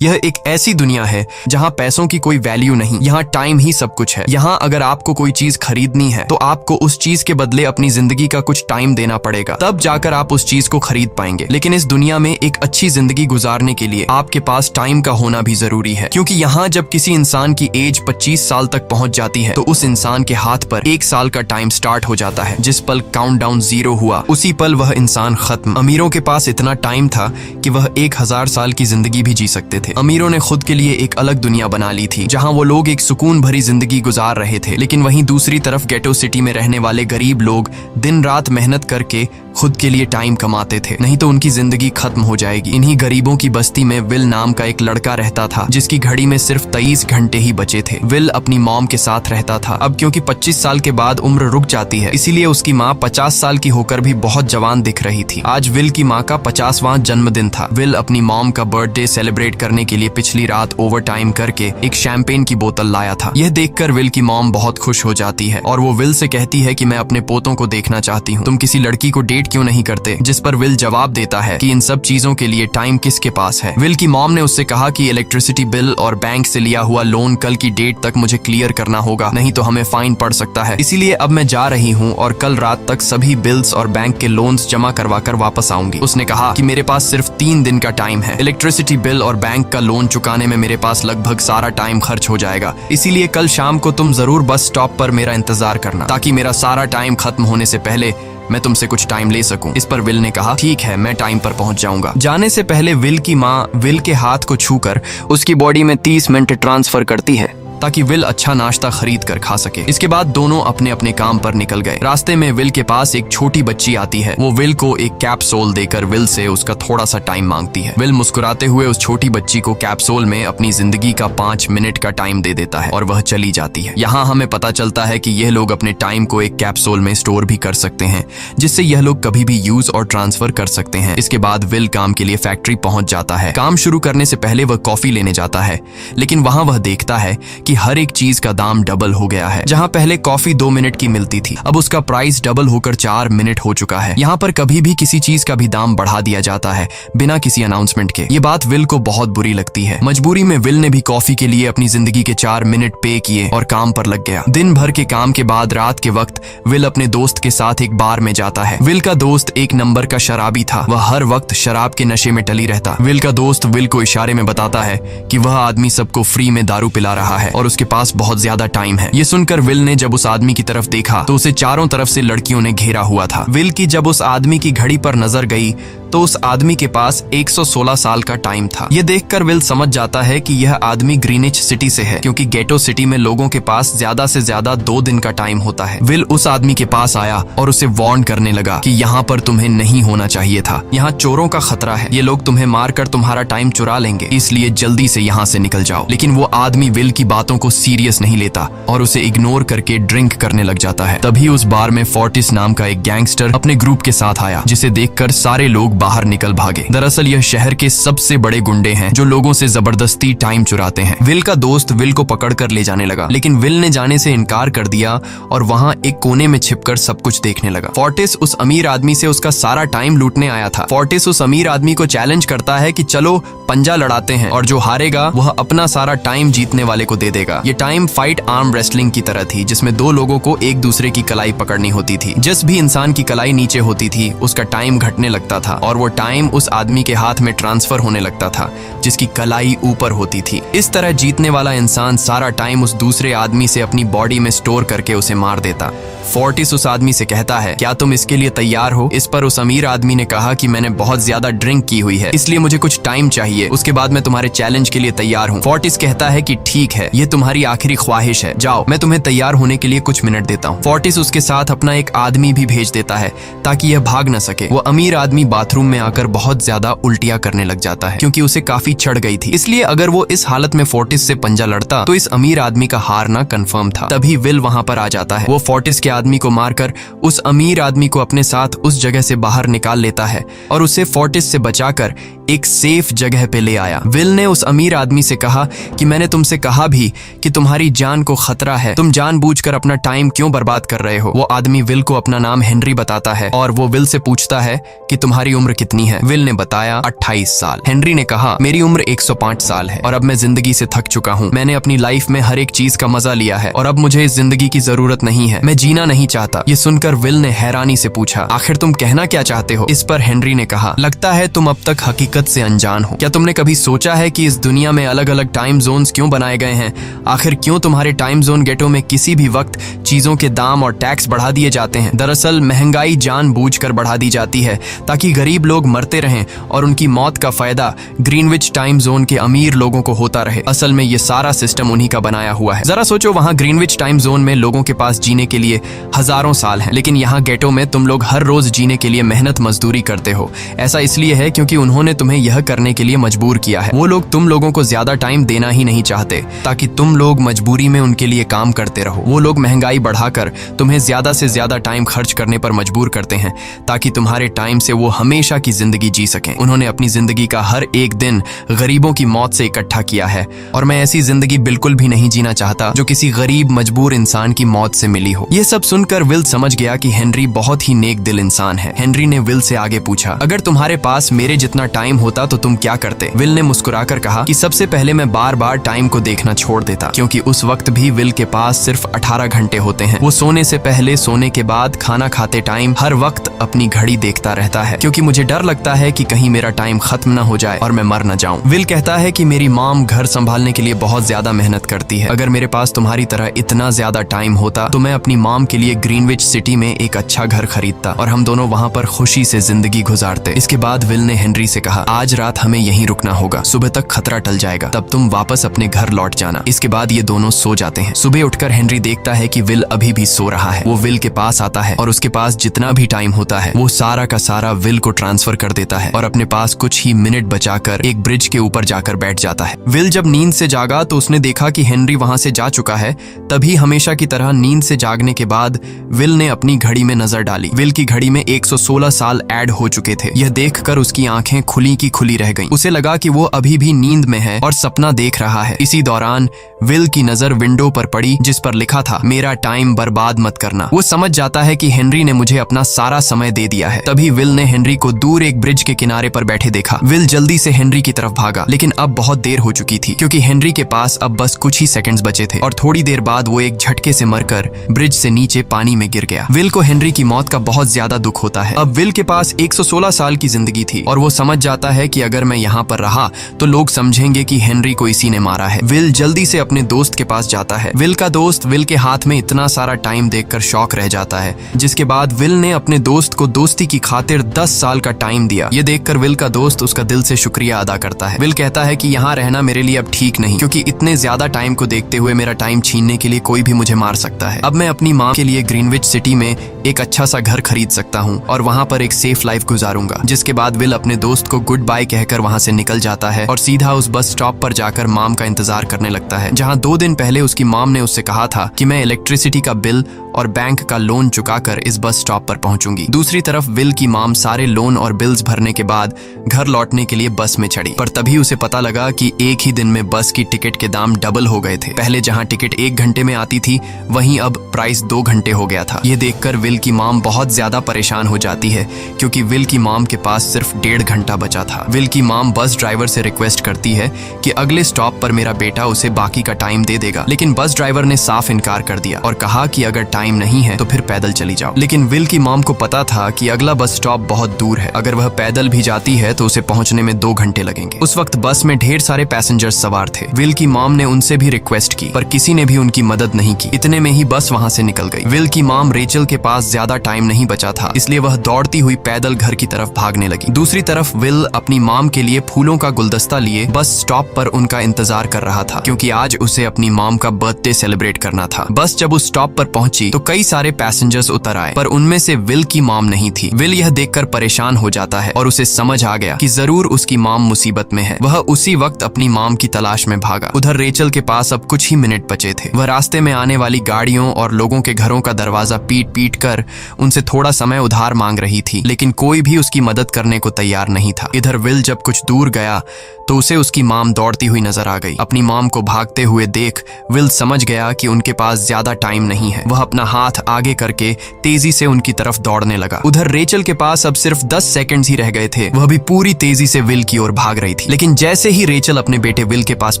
यह एक ऐसी दुनिया है जहाँ पैसों की कोई वैल्यू नहीं, यहाँ टाइम ही सब कुछ है। यहाँ अगर आपको कोई चीज खरीदनी है तो आपको उस चीज के बदले अपनी जिंदगी का कुछ टाइम देना पड़ेगा, तब जाकर आप उस चीज को खरीद पाएंगे। लेकिन इस दुनिया में एक अच्छी जिंदगी गुजारने के लिए आपके पास टाइम का होना भी जरूरी है, क्योंकि यहाँ जब किसी इंसान की एज 25 साल तक पहुंच जाती है तो उस इंसान के हाथ पर 1 साल का टाइम स्टार्ट हो जाता है। जिस पल काउंटडाउन 0 हुआ उसी पल वह इंसान खत्म। अमीरों के पास इतना टाइम था कि वह 1000 साल की जिंदगी भी जी सकते थे। अमीरों ने खुद के लिए एक अलग दुनिया बना ली थी जहां वो लोग एक सुकून भरी जिंदगी गुजार रहे थे, लेकिन वहीं दूसरी तरफ गेटो सिटी में रहने वाले गरीब लोग दिन रात मेहनत करके खुद के लिए टाइम कमाते थे, नहीं तो उनकी जिंदगी खत्म हो जाएगी। इन्हीं गरीबों की बस्ती में विल नाम का एक लड़का रहता था जिसकी घड़ी में सिर्फ 23 घंटे ही बचे थे। विल अपनी मॉम के साथ रहता था। अब क्योंकि 25 साल के बाद उम्र रुक जाती है, इसीलिए उसकी माँ 50 साल की होकर भी बहुत जवान दिख रही थी। आज विल की माँ का 50वां जन्मदिन था। विल अपनी मॉम का बर्थडे सेलिब्रेट करने के लिए पिछली रात ओवर टाइम करके एक शैंपेन की बोतल लाया था। यह देखकर विल की मॉम बहुत खुश हो जाती है और वो विल से कहती है कि मैं अपने पोतों को देखना चाहती हूँ, तुम किसी लड़की को डेट क्यों नहीं करते? जिस पर विल जवाब देता है कि इन सब चीजों के लिए टाइम किसके पास है। विल की मॉम ने उससे कहा कि इलेक्ट्रिसिटी बिल और बैंक से लिया हुआ लोन कल की डेट तक मुझे क्लियर करना होगा, नहीं तो हमें फाइन पड़ सकता है। इसीलिए अब मैं जा रही हूँ और कल रात तक सभी बिल्स और बैंक के लोन्स जमा करवा कर वापस आऊंगी। उसने कहा कि मेरे पास सिर्फ 3 दिन का टाइम है। इलेक्ट्रिसिटी बिल और बैंक का लोन चुकाने में मेरे पास लगभग सारा टाइम खर्च हो जाएगा, इसीलिए कल शाम को तुम जरूर बस स्टॉप पर मेरा इंतजार करना, ताकि मेरा सारा टाइम खत्म होने से पहले मैं तुमसे कुछ टाइम ले सकूं। इस पर विल ने कहा ठीक है, मैं टाइम पर पहुंच जाऊंगा। जाने से पहले विल की माँ विल के हाथ को छूकर उसकी बॉडी में 30 मिनट ट्रांसफर करती है ताकि विल अच्छा नाश्ता खरीद कर खा सके। इसके बाद दोनों अपने अपने काम पर निकल गए। रास्ते में विल के पास एक छोटी बच्ची आती है। वो विल को एक कैप्सूल देकर विल से उसका थोड़ा सा टाइम मांगती है। विल मुस्कुराते हुए उस छोटी बच्ची को कैप्सूल में अपनी जिंदगी का 5 मिनट का टाइम दे देता है और वह चली जाती है। यहाँ हमें पता चलता है कि यह लोग अपने टाइम को एक कैप्सूल में स्टोर भी कर सकते हैं, जिससे यह लोग कभी भी यूज और ट्रांसफर कर सकते हैं। इसके बाद विल काम के लिए फैक्ट्री पहुंच जाता है। काम शुरू करने से पहले वह कॉफी लेने जाता है, लेकिन वहां वह देखता है कि हर एक चीज का दाम डबल हो गया है। जहां पहले कॉफी 2 मिनट की मिलती थी, अब उसका प्राइस डबल होकर 4 मिनट हो चुका है। यहाँ पर कभी भी किसी चीज का भी दाम बढ़ा दिया जाता है बिना किसी अनाउंसमेंट के। ये बात विल को बहुत बुरी लगती है। मजबूरी में विल ने भी कॉफी के लिए अपनी जिंदगी के 4 मिनट पे किए और काम पर लग गया। दिन भर के काम के बाद रात के वक्त विल अपने दोस्त के साथ एक बार में जाता है। विल का दोस्त एक नंबर का शराबी था। वह हर वक्त शराब के नशे में टली रहता। विल का दोस्त विल को इशारे में बताता है कि वह आदमी सबको फ्री में दारू पिला रहा है और उसके पास बहुत ज्यादा टाइम है। ये सुनकर विल ने जब उस आदमी की तरफ देखा तो उसे चारों तरफ से लड़कियों ने घेरा हुआ था। विल की जब उस आदमी की घड़ी पर नजर गई तो उस आदमी के पास 116 साल का टाइम था। ये देखकर विल समझ जाता है कि यह आदमी ग्रीनिच सिटी से है, क्योंकि गेटो सिटी में लोगों के पास ज्यादा से ज्यादा 2 दिन का टाइम होता है। विल उस आदमी के पास आया और उसे वार्न करने लगा कि यहाँ पर तुम्हें नहीं होना चाहिए था। यहाँ चोरों का खतरा है, ये लोग तुम्हें मारकर तुम्हारा टाइम चुरा लेंगे, इसलिए जल्दी से यहाँ से निकल जाओ। लेकिन वो आदमी विल की बातों को सीरियस नहीं लेता और उसे इग्नोर करके ड्रिंक करने लग जाता है। तभी उस बार में फोर्टिस नाम का एक गैंगस्टर अपने ग्रुप के साथ आया, जिसे देखकर सारे लोग बाहर निकल भागे। दरअसल यह शहर के सबसे बड़े गुंडे हैं जो लोगों से जबरदस्ती टाइम चुराते हैं। विल का दोस्त विल को पकड़कर ले जाने लगा, लेकिन विल ने जाने से इनकार कर दिया और वहां एक कोने में छिपकर सब कुछ देखने लगा। फोर्टिस उस अमीर आदमी से उसका सारा टाइम लूटने आया था। फोर्टिस उस अमीर आदमी को चैलेंज करता है कि चलो पंजा लड़ाते हैं और जो हारेगा वह अपना सारा टाइम जीतने वाले को दे देगा। ये टाइम फाइट आर्म रेसलिंग की तरह थी, जिसमें 2 लोगों को एक दूसरे की कलाई पकड़नी होती थी। जिस भी इंसान की कलाई नीचे होती थी उसका टाइम घटने लगता था और वो टाइम उस आदमी के हाथ में ट्रांसफर होने लगता था जिसकी कलाई ऊपर होती थी। इस तरह जीतने वाला इंसान सारा टाइम उस दूसरे आदमी से अपनी बॉडी में स्टोर करके उसे मार देता। फोर्टिस उस आदमी से कहता है, क्या तुम इसके लिए तैयार हो? इस पर उस अमीर आदमी ने कहा कि मैंने बहुत ज्यादा ड्रिंक की हुई है, इसलिए मुझे कुछ टाइम चाहिए, उसके बाद मैं तुम्हारे चैलेंज के लिए तैयार हूँ। फोर्टिस कहता है कि ठीक है, ये तुम्हारी आखिरी ख्वाहिश है, जाओ, मैं तुम्हें तैयार होने के लिए कुछ मिनट देता हूँ। फोर्टिस उसके साथ अपना एक आदमी भी भेज देता है ताकि यह भाग न सके। वो अमीर आदमी बाथरूम में आकर बहुत ज्यादा उल्टियां करने लग जाता है, क्योंकि उसे काफी चढ़ गई थी। इसलिए अगर वो इस हालत में फोर्टिस से पंजा लड़ता तो इस अमीर आदमी का हारना कंफर्म था। तभी विल वहां पर आ जाता है। वो फोर्टिस के आदमी को मारकर उस अमीर आदमी को अपने साथ उस जगह से बाहर निकाल लेता है और उसे फोर्टिस से बचाकर एक सेफ जगह पे ले आया। विल ने उस अमीर आदमी से कहा कि मैंने तुमसे कहा भी कि तुम्हारी जान को खतरा है, तुम जानबूझकर अपना टाइम क्यों बर्बाद कर रहे हो। वो आदमी विल को अपना नाम हेनरी बताता है और वो विल से पूछता है कि तुम्हारी उम्र कितनी है। विल ने बताया 28 साल। हेनरी ने कहा मेरी उम्र 105 साल है और अब मैं जिंदगी से थक चुका हूँ। मैंने अपनी लाइफ में हर एक चीज का मजा लिया है और अब मुझे इस जिंदगी की जरूरत नहीं है, मैं जीना नहीं चाहता। ये सुनकर विल ने हैरानी से पूछा आखिर तुम कहना क्या चाहते हो। इस पर हेनरी ने कहा लगता है तुम अब तक हकीकत से अनजान हो। क्या तुमने कभी सोचा है कि इस दुनिया में अलग अलग टाइम जोन्स क्यों बनाए गए हैं? आखिर क्यों तुम्हारे टाइम जोन गेटो में किसी भी वक्त चीजों के दाम और टैक्स बढ़ा दिए जाते हैं? दरअसल महंगाई जानबूझकर बढ़ा दी जाती है ताकि गरीब लोग मरते रहें और उनकी मौत का फायदा ग्रीनविच टाइम जोन के अमीर लोगों को होता रहे। असल में ये सारा सिस्टम उन्हीं का बनाया हुआ है। जरा सोचो, वहाँ ग्रीनविच टाइम जोन में लोगों के पास जीने के लिए हजारों साल हैं, लेकिन यहाँ गेटो में तुम लोग हर रोज जीने के लिए मेहनत मजदूरी करते हो। ऐसा इसलिए है क्योंकि उन्होंने तुम्हें यह करने के लिए मजबूर किया है। वो लोग तुम लोगों को ज्यादा टाइम देना ही नहीं चाहते ताकि तुम लोग मजबूरी में उनके लिए काम करते रहो। वो लोग महंगाई बढ़ाकर तुम्हें ज्यादा से ज्यादा टाइम खर्च करने पर मजबूर करते हैं ताकि तुम्हारे टाइम से वो हमेशा की जिंदगी जी सकें। उन्होंने अपनी जिंदगी का हर एक दिन गरीबों की मौत से इकट्ठा किया है और मैं ऐसी जिंदगी बिल्कुल भी नहीं जीना चाहता जो किसी गरीब मजबूर इंसान की मौत से मिली हो। ये सब सुनकर विल समझ गया कि हेनरी बहुत ही नेक दिल इंसान है। हेनरी ने विल से आगे पूछा अगर तुम्हारे पास मेरे जितना टाइम होता तो तुम क्या करते? विल ने मुस्कुराकर कहा कि सबसे पहले मैं बार बार टाइम को देखना छोड़ देता, क्योंकि उस वक्त भी विल के पास सिर्फ 18 घंटे होते हैं। वो सोने से पहले, सोने के बाद, खाना खाते टाइम हर वक्त अपनी घड़ी देखता रहता है क्योंकि मुझे डर लगता है कि कहीं मेरा टाइम खत्म ना हो जाए और मैं मर न जाऊं। विल कहता है कि मेरी मॉम घर संभालने के लिए बहुत ज्यादा मेहनत करती है। अगर मेरे पास तुम्हारी तरह इतना ज्यादा टाइम होता तो मैं अपनी मॉम के लिए ग्रीनविच सिटी में एक अच्छा घर खरीदता और हम दोनों वहाँ पर खुशी से जिंदगी गुजारते। इसके बाद विल ने हेनरी से कहा आज रात हमें यहीं रुकना होगा, सुबह तक खतरा टल जाएगा, तब तुम वापस अपने घर लौट जाना। इसके बाद ये दोनों सो जाते हैं। सुबह उठकर हेनरी देखता है कि विल अभी भी सो रहा है। वो विल के पास आता है और उसके पास जितना भी टाइम होता है वो सारा का सारा विल को ट्रांसफर कर देता है और अपने पास कुछ ही मिनट बचाकर एक ब्रिज के ऊपर जाकर बैठ जाता है। विल जब नींद से जागा तो उसने देखा कि हेनरी वहां से जा चुका है। तभी हमेशा की तरह नींद से जागने के बाद विल ने अपनी घड़ी में नजर डाली। विल की घड़ी में 116 साल ऐड हो चुके थे। यह देखकर उसकी आंखें खुली की खुली रह गईं। उसे लगा कि वो अभी भी नींद में है और सपना देख रहा है। इसी दौरान विल की नजर विंडो पर पड़ी जिस पर लिखा था मेरा टाइम बर्बाद मत करना। वो समझ जाता है कि हेनरी ने मुझे अपना सारा समय दे दिया है। तभी विल ने हेनरी को दूर एक ब्रिज के किनारे पर बैठे देखा। विल जल्दी से हेनरी की तरफ भागा, लेकिन अब बहुत देर हो चुकी थी क्योंकि हेनरी के पास अब बस कुछ ही सेकंड्स बचे थे और थोड़ी देर बाद वो एक झटके से मरकर ब्रिज से नीचे पानी में गिर गया। विल को हेनरी की मौत का बहुत ज्यादा दुख होता है। अब विल के पास 116 साल की जिंदगी थी और वो समझ जाता है कि अगर मैं यहाँ पर रहा तो लोग समझेंगे कि हेनरी को इसी ने मारा है। विल जल्दी से अपने दोस्त के पास जाता है। विल का दोस्त विल के हाथ में इतना सारा टाइम देखकर शॉक रह जाता है, जिसके बाद विल ने अपने दोस्त को दोस्ती की खातिर 10 साल का टाइम दिया। ये देखकर विल का दोस्त उसका दिल से शुक्रिया अदा करता है। विल कहता है कि यहाँ रहना मेरे लिए अब ठीक नहीं, क्योंकि इतने ज्यादा टाइम को देखते हुए मेरा टाइम छीनने के लिए कोई भी मुझे मार सकता है। अब मैं अपनी माँ के लिए ग्रीनविच सिटी में एक अच्छा सा घर खरीद सकता हूँ और वहाँ पर एक सेफ लाइफ गुजारूंगा। जिसके बाद विल अपने दोस्त को गुड बाय कहकर वहाँ से निकल जाता है और सीधा उस बस स्टॉप पर जाकर मॉम का इंतजार करने लगता है, जहाँ 2 दिन पहले उसकी मॉम ने उससे कहा था कि मैं इलेक्ट्रिसिटी का बिल और बैंक का लोन चुकाकर इस बस स्टॉप पर पहुंचूंगी। दूसरी तरफ विल की मॉम सारे लोन और बिल्स भरने के बाद घर लौटने के लिए बस में चढ़ी, पर तभी उसे पता लगा कि एक ही दिन में बस की टिकट के दाम डबल हो गए थे। पहले जहां टिकट 1 घंटे में आती थी वहीं अब प्राइस 2 घंटे हो गया था। ये देखकर विल की मॉम बहुत ज्यादा परेशान हो जाती है क्योंकि विल की मॉम के पास सिर्फ 1.5 घंटा बचा था। विल की मॉम बस ड्राइवर से रिक्वेस्ट करती है कि अगले स्टॉप पर मेरा बेटा उसे बाकी का टाइम दे देगा, लेकिन बस ड्राइवर ने साफ इनकार कर दिया और कहा कि अगर टाइम नहीं है तो फिर पैदल चली जाओ। लेकिन विल की मॉम को पता था कि अगला बस स्टॉप बहुत दूर है, अगर वह पैदल भी जाती है तो उसे पहुंचने में 2 घंटे लगेंगे। उस वक्त बस में ढेर सारे पैसेंजर्स सवार थे। विल की मॉम ने उनसे भी रिक्वेस्ट की पर किसी ने भी उनकी मदद नहीं की। इतने में ही बस वहां से निकल गई। विल की मॉम रेचल के पास पास ज्यादा टाइम नहीं बचा था, इसलिए वह दौड़ती हुई पैदल घर की तरफ भागने लगी। दूसरी तरफ विल अपनी मॉम के लिए फूलों का गुलदस्ता लिए बस स्टॉप पर उनका इंतजार कर रहा था, क्योंकि आज उसे अपनी मॉम का बर्थडे सेलिब्रेट करना था। बस जब उस स्टॉप पर पहुंची तो कई सारे पैसेंजर्स उतर आए, पर उनमें से विल की मॉम नहीं थी। विल यह देखकर परेशान हो जाता है और उसे समझ आ गया कि जरूर उसकी मॉम मुसीबत में है। वह उसी वक्त अपनी मॉम की तलाश में भागा। उधर रेचल के पास अब कुछ ही मिनट बचे थे। वह रास्ते में आने वाली गाड़ियों और लोगों के घरों का दरवाजा पीट पीट कर उनसे थोड़ा समय उधार मांग रही थी, लेकिन कोई भी उसकी मदद करने को तैयार नहीं था। इधर विल जब कुछ दूर गया तो उसे उसकी मॉम दौड़ती हुई नजर आ गई। अपनी मॉम को भागते हुए देख विल समझ गया कि उनके पास ज्यादा टाइम नहीं है। वह अपना हाथ आगे करके तेजी से उनकी तरफ दौड़ने लगा। उधर रेचल के पास अब सिर्फ 10 सेकंड्स ही रह गए थे। वह भी पूरी तेजी से विल की ओर भाग रही थी, लेकिन जैसे ही रेचल अपने बेटे विल के पास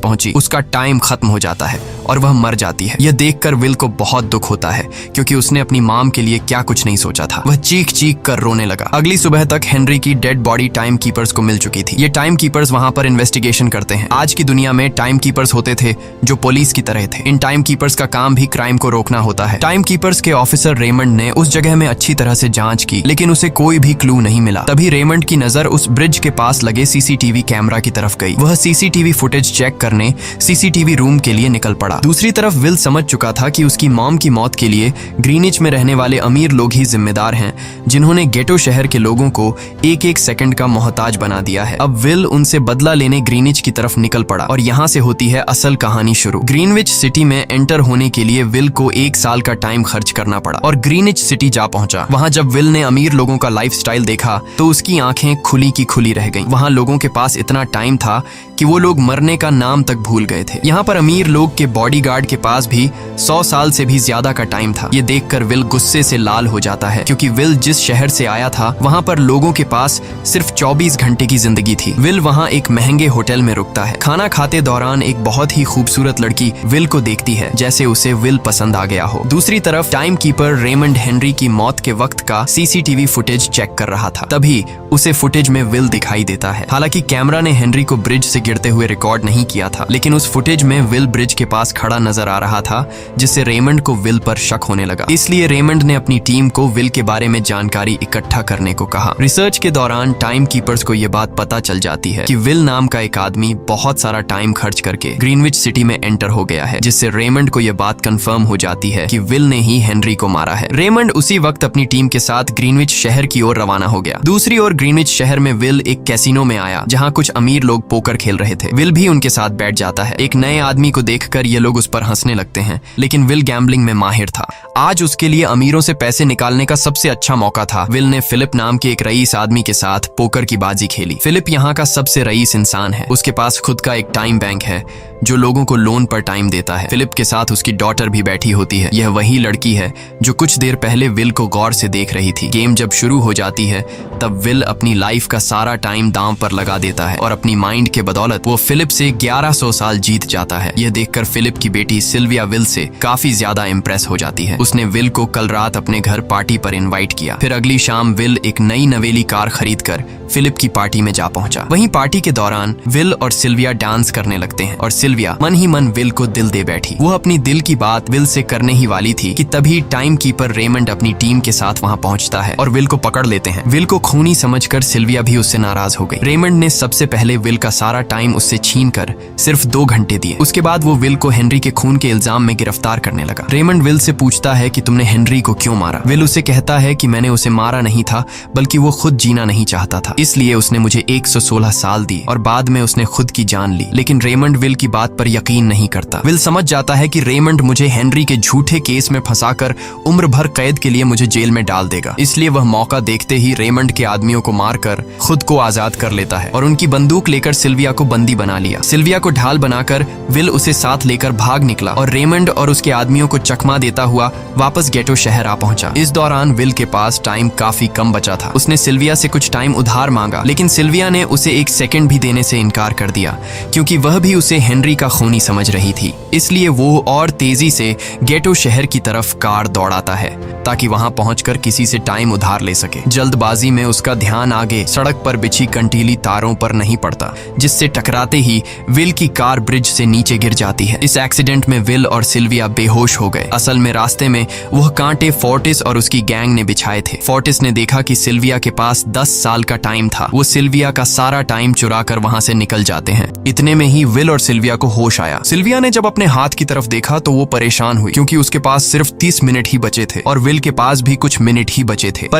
पहुंची, उसका टाइम खत्म हो जाता है और वह मर जाती है। यह देखकर विल को बहुत दुख होता है, क्योंकि उसने अपनी मॉम के लिए क्या कुछ नहीं सोचा था। वह चीख चीख कर रोने लगा। अगली सुबह तक हेनरी की डेड बॉडी टाइम कीपर्स को मिल चुकी थी। ये टाइम कीपर्स वहां पर इन्वेस्टिगेशन करते हैं। आज की दुनिया में टाइम कीपर्स होते थे जो पुलिस की तरह थे। इन टाइम कीपर्स का काम भी क्राइम को रोकना होता है। टाइम कीपर्स के ऑफिसर रेमंड ने उस जगह में अच्छी तरह से जांच की, लेकिन उसे कोई भी क्लू नहीं मिला। तभी रेमंड की नजर उस ब्रिज के पास लगे सीसीटीवी कैमरा की तरफ गई। वह सीसीटीवी फुटेज चेक करने सीसीटीवी रूम के लिए निकल पड़ा। दूसरी तरफ विल समझ चुका था कि उसकी मॉम की मौत के लिए ग्रीनिच में रहने वाले अमीर लोग ही जिम्मेदार हैं, जिन्होंने गेटो शहर के लोगों को एक एक सेकंड का मोहताज बना दिया है। अब विल उनसे बदला लेने ग्रीनिच की तरफ निकल पड़ा और यहाँ से होती है असल कहानी शुरू। ग्रीनविच सिटी में एंटर होने के लिए विल को 1 साल का टाइम खर्च करना पड़ा और ग्रीनिच सिटी जा पहुंचा। वहां जब विल ने अमीर लोगों का लाइफस्टाइल देखा तो उसकी आंखें खुली की खुली रह गईं। वहां लोगों के पास इतना टाइम था कि वो लोग मरने का नाम तक भूल गए थे। यहाँ पर अमीर लोग के बॉडीगार्ड के पास भी 100 साल से भी ज्यादा का टाइम था। ये देखकर विल गुस्से से लाल हो जाता है, क्योंकि विल जिस शहर से आया था वहाँ पर लोगों के पास सिर्फ 24 घंटे की जिंदगी थी। विल वहाँ एक महंगे होटल में रुकता है। खाना खाते दौरान एक बहुत ही खूबसूरत लड़की विल को देखती है, जैसे उसे विल पसंद आ गया हो। दूसरी तरफ टाइम कीपर रेमंड हेनरी की मौत के वक्त का सीसीटीवी फुटेज चेक कर रहा था। तभी उसे फुटेज में विल दिखाई देता है। हालांकि कैमरा ने हेनरी को ब्रिज से गिरते हुए रिकॉर्ड नहीं किया था, लेकिन उस फुटेज में विल ब्रिज के पास खड़ा नजर आ रहा था, जिससे रेमंड को विल पर शक होने लगा। इसलिए रेमंड ने अपनी टीम को विल के बारे में जानकारी इकट्ठा करने को कहा। रिसर्च के दौरान टाइम कीपर्स को यह बात पता चल जाती है कि विल नाम का एक आदमी बहुत सारा टाइम खर्च करके ग्रीनविच सिटी में एंटर हो गया है, जिससे रेमंड को यह बात कंफर्म हो जाती है कि विल ने ही हेनरी को मारा है। रेमंड उसी वक्त अपनी टीम के साथ ग्रीनविच शहर की ओर रवाना हो गया। दूसरी ओर ग्रीनविच शहर में विल एक कैसीनो में आया, जहाँ कुछ अमीर लोग पोकर खेल रहे थे। विल भी उनके साथ बैठ जाता है। एक नए आदमी को देखकर ये लोग उस पर हंसने लगते हैं, लेकिन विल गैम्बलिंग में माहिर था। आज उसके लिए अमीरों से पैसे निकालने का सबसे अच्छा मौका था। विल ने फिलिप नाम के एक रईस आदमी के साथ पोकर की बाजी खेली। फिलिप यहाँ का सबसे रईस इंसान है। उसके पास खुद का एक टाइम बैंक है जो लोगों को लोन पर टाइम देता है। फिलिप के साथ उसकी डॉटर भी बैठी होती है। यह वही लड़की है जो कुछ देर पहले विल को गौर से देख रही थी। गेम जब शुरू हो जाती है तब विल अपनी लाइफ का सारा टाइम दांव पर लगा देता है और अपनी माइंड के बदौलत वो फिलिप से 1100 साल जीत जाता है। यह देखकर फिलिप की बेटी सिल्विया विल से काफी ज्यादा इम्प्रेस हो जाती है। उसने विल को कल रात अपने घर पार्टी पर इनवाइट किया। फिर अगली शाम विल एक नई नवेली कार खरीदकर फिलिप की पार्टी में जा पहुंचा। वहीं पार्टी के दौरान विल और सिल्विया डांस करने लगते हैं और सिल्विया मन ही मन विल को दिल दे बैठी। वो अपनी दिल की बात विल से करने ही वाली थी कि तभी टाइम कीपर रेमंड अपनी टीम के साथ वहां पहुंचता है और विल को पकड़ लेते हैं। विल को खूनी समझकर सिल्विया भी उससे नाराज हो गई। रेमंड ने सबसे पहले विल का सारा टाइम उससे छीनकर सिर्फ 2 घंटे दिए। उसके बाद वो विल को हेनरी के खून के इल्जाम में गिरफ्तार करने लगा। रेमंड विल से पूछता है कि तुमने हेनरी को क्यों मारा। विल उसे कहता है कि मैंने उसे मारा नहीं था, बल्कि वो खुद जीना नहीं चाहता था, इसलिए उसने मुझे 116 साल दिए और बाद में उसने खुद की जान ली। लेकिन रेमंड विल की बात पर यकीन नहीं करता। विल समझ जाता है कि रेमंड मुझे हेनरी के झूठे केस में फंसाकर उम्र भर कैद के लिए मुझे जेल में डाल देगा। इसलिए वह मौका देखते ही रेमंड के आदमियों को मारकर खुद को आजाद कर लेता है और उनकी बंदूक लेकर सिल्विया को बंदी बना लिया। सिल्विया को ढाल बनाकर विल उसे साथ लेकर भाग निकला और रेमंड और उसके आदमियों को चकमा देता हुआ वापस गेटो शहर आ पहुंचा। इस दौरान विल के पास टाइम काफी कम बचा था। उसने सिल्विया से कुछ टाइम उधार मांगा, लेकिन सिल्विया ने उसे 1 सेकंड भी देने से इनकार कर दिया, क्योंकि वह भी उसे हेनरी का खूनी समझ रही थी। इसलिए वो और तेजी से गेटो शहर की तरफ कार दौड़ाता है ताकि वहां पहुंचकर किसी से टाइम उधार ले सके। जल्दबाजी में उसका ध्यान आगे सड़क पर बिछी कंटीली तारों पर नहीं पड़ता, जिससे टकराते ही विल की कार ब्रिज से नीचे गिर जाती है। इस एक्सीडेंट में विल और सिल्विया बेहोश हो गए। असल में रास्ते में वह कांटे फोर्टिस और उसकी गैंग ने बिछाए थे। फोर्टिस ने देखा कि सिल्विया के पास 10 साल का टाइम था। वो सिल्विया का सारा टाइम चुरा कर वहाँ से निकल जाते हैं। इतने में ही विल और सिल्विया को होश आया। सिल्विया ने जब अपने हाथ की तरफ देखा तो वो परेशान हुई, क्योंकि उसके पास सिर्फ 30 मिनट ही बचे थे और विल के पास भी कुछ मिनट ही बचे थे। पर